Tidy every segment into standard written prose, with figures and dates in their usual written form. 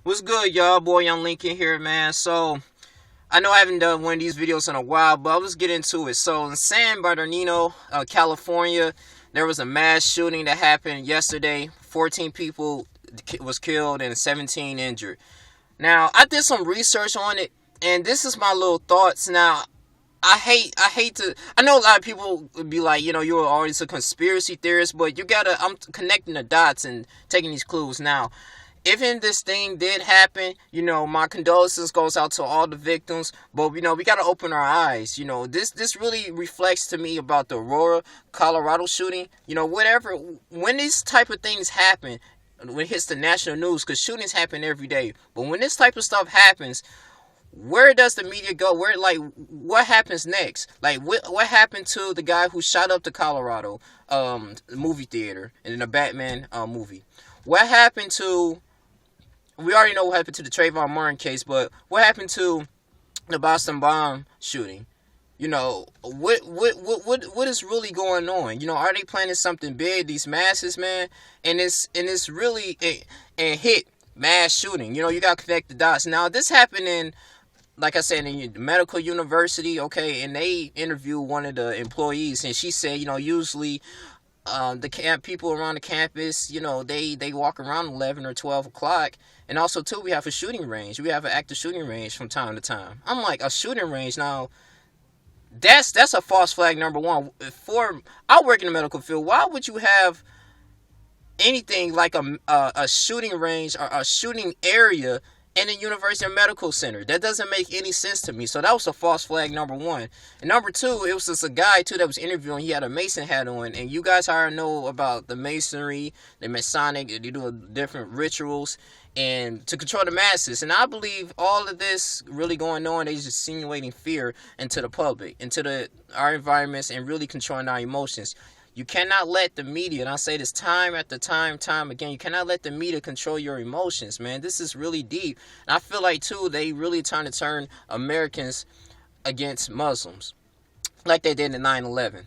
What's good, y'all? Boy, Young Lincoln here, man. So, I know I haven't done one of these videos in a while, but let's get into it. So, in San Bernardino, California, there was a mass shooting that happened yesterday. 14 people was killed and 17 injured. Now, I did some research on it, and this is my little thoughts. Now, I hate to. I know a lot of people would be like, you're always a conspiracy theorist, but I'm connecting the dots and taking these clues now. Even this thing did happen, my condolences goes out to all the victims. But we got to open our eyes. This really reflects to me about the Aurora, Colorado shooting. Whatever when these type of things happen, when it hits the national news, because shootings happen every day. But when this type of stuff happens, where does the media go? What happens next? What happened to the guy who shot up the Colorado movie theater in the Batman movie? What happened to we already know what happened to the Trayvon Martin case, but what happened to the Boston bomb shooting? What is really going on? Are they planning something big? These masses, man, and it's really a hit mass shooting. You got to connect the dots. Now this happened in, like I said, in the medical university, okay, and they interviewed one of the employees, and she said, usually the people around the campus, they walk around 11 or 12 o'clock. And also, too, we have a shooting range. We have an active shooting range from time to time. I'm like, a shooting range? Now, that's a false flag, number one. I work in the medical field. Why would you have anything like a shooting range or a shooting area in a university or medical center? That doesn't make any sense to me. So that was a false flag, number one. And number two, it was just a guy too that was interviewing. He had a Mason hat on, and you guys already know about the Masonry, the Masonic. They do different rituals and to control the masses. And I believe all of this really going on, they just insinuating fear into the public, into our environments, and really controlling our emotions. You cannot let the media, and I say this time after time again, you cannot let the media control your emotions, man. This is really deep. And I feel like, too, they really trying to turn Americans against Muslims, like they did in 9/11.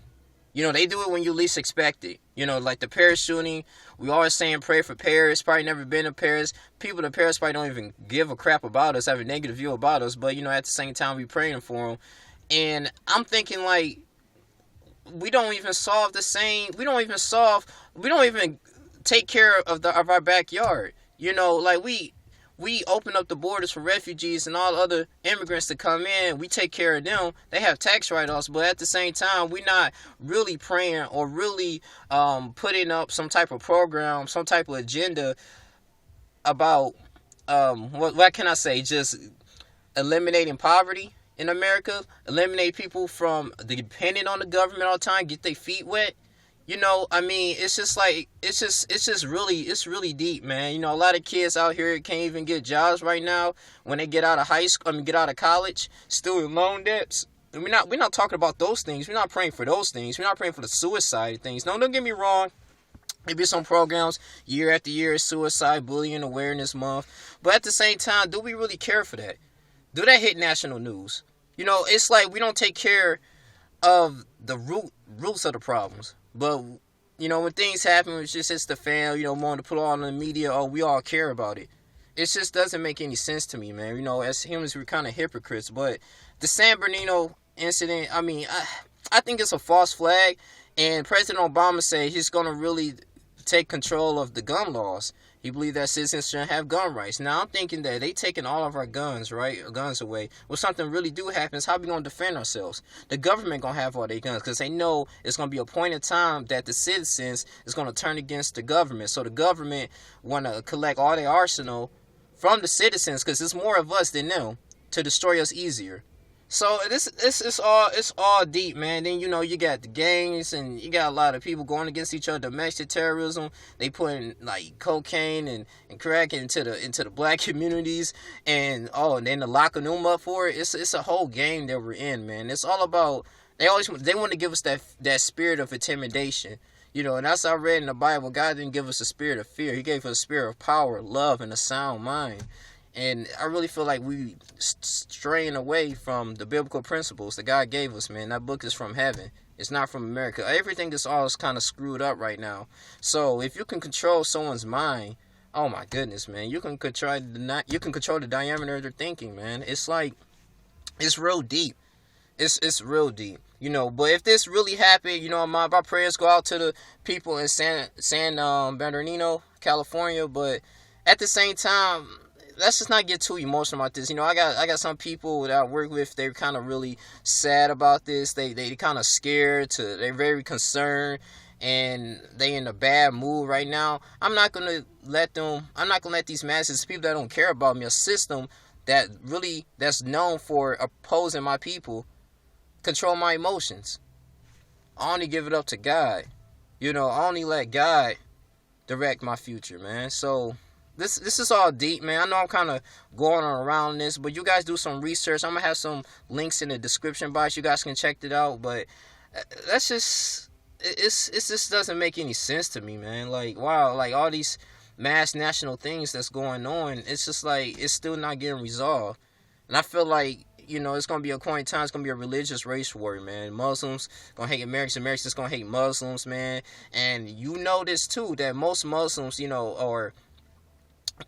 They do it when you least expect it. Like the Paris shooting, we always saying pray for Paris. Probably never been to Paris. People in Paris probably don't even give a crap about us, have a negative view about us. But, at the same time, we praying for them. And I'm thinking, like, we don't even take care of our backyard. We open up the borders for refugees and all other immigrants to come in. We take care of them. They have tax write-offs, but at the same time, we're not really praying or really putting up some type of program, some type of agenda about what can I say? Just eliminating poverty in America, eliminate people from depending on the government all the time, get their feet wet. It's just like, it's really deep, man. A lot of kids out here can't even get jobs right now when they get out of get out of college, student loan debts. And we're not talking about those things. We're not praying for those things. We're not praying for the suicide things. No, don't get me wrong. Maybe some programs year after year, suicide, bullying awareness month. But at the same time, do we really care for that? Do that hit national news? It's like we don't take care of the roots of the problems. But, when things happen, it's just hits the fan, wanting to put on the media, oh, we all care about it. It just doesn't make any sense to me, man. As humans, we're kind of hypocrites. But the San Bernardino incident, I think it's a false flag. And President Obama said he's going to really take control of the gun laws. He believed that citizens shouldn't have gun rights. Now, I'm thinking that they taking all of our guns, right? Guns away. When something really do happens, how we going to defend ourselves? The government going to have all their guns because they know it's going to be a point in time that the citizens is going to turn against the government. So the government want to collect all their arsenal from the citizens because it's more of us than them to destroy us easier. So it's all deep, man. Then you got the gangs and you got a lot of people going against each other. Domestic terrorism. They putting like cocaine and crack into the black communities and then they're locking them up for it. It's a whole game that we're in, man. It's all about they want to give us that spirit of intimidation. And that's what I read in the Bible. God didn't give us a spirit of fear. He gave us a spirit of power, love, and a sound mind. And I really feel like we straying away from the biblical principles that God gave us, man. That book is from heaven. It's not from America. Everything is all kind of screwed up right now. So if you can control someone's mind, Oh my goodness, man! You can control the diameter of their thinking, man. It's like it's real deep. It's real deep, you know. But if this really happened, you know, my prayers go out to the people in San Bernardino, California. But at the same time, let's just not get too emotional about this. You know, I got some people that I work with. They're kind of really sad about this. They kind of scared. They're very concerned, and they in a bad mood right now. I'm not gonna let these masses, people that don't care about me, a system that's known for opposing my people, control my emotions. I only give it up to God. You know, I only let God direct my future, man. So this is all deep, man. I know I'm kind of going on around this, but you guys do some research. I'm gonna have some links in the description box. You guys can check it out. But that's just it just doesn't make any sense to me, man. Like, wow, like all these mass national things that's going on, it's just like it's still not getting resolved. And I feel like, you know, it's going to be a point in time, it's going to be a religious race war, man. Muslims going to hate Americans going to hate Muslims, man. And you know this, too, that most Muslims, you know, or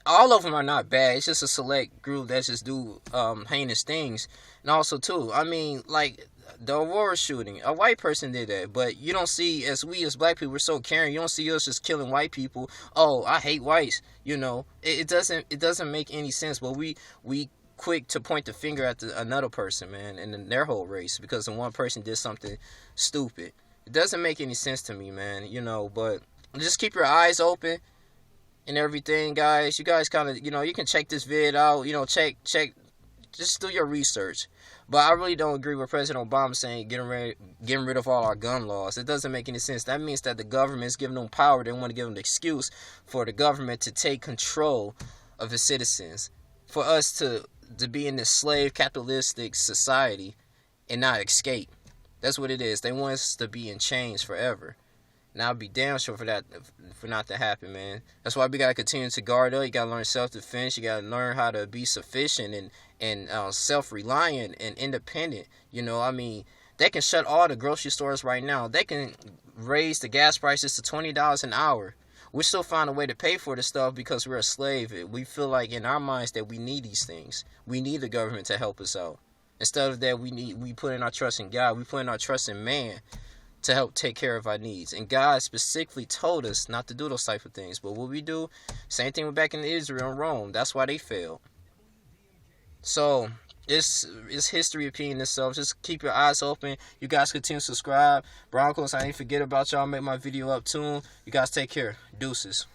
all of them are not bad. It's just a select group that just do heinous things. And also, too, I mean, like the Aurora shooting, a white person did that. But you don't see, as black people, we're so caring. You don't see us just killing white people. Oh, I hate whites. You know, it doesn't make any sense. But we quick to point the finger at another person, man, and their whole race because the one person did something stupid. It doesn't make any sense to me, man, you know. But just keep your eyes open and everything, guys. You guys kind of, you know, you can check this vid out, you know, check, just do your research. But I really don't agree with President Obama saying getting rid of all our gun laws. It doesn't make any sense. That means that the government is giving them power. They want to give them the excuse for the government to take control of the citizens, for us to be in this slave capitalistic society and not escape. That's what it is. They want us to be in chains forever. And I'll be damn sure for not to happen, man. That's why we gotta continue to guard up. You gotta learn self-defense. You gotta learn how to be sufficient and self-reliant and independent. You know, I mean, they can shut all the grocery stores right now. They can raise the gas prices to $20 an hour. We still find a way to pay for the stuff because we're a slave. We feel like in our minds that we need these things. We need the government to help us out. Instead of that, we put in our trust in God. We put in our trust in man to help take care of our needs. And God specifically told us not to do those type of things. But what we do, same thing with back in Israel and Rome. That's why they failed. So it's history repeating itself. Just keep your eyes open. You guys continue to subscribe. Broncos, I ain't forget about y'all. Make my video up too. You guys take care. Deuces.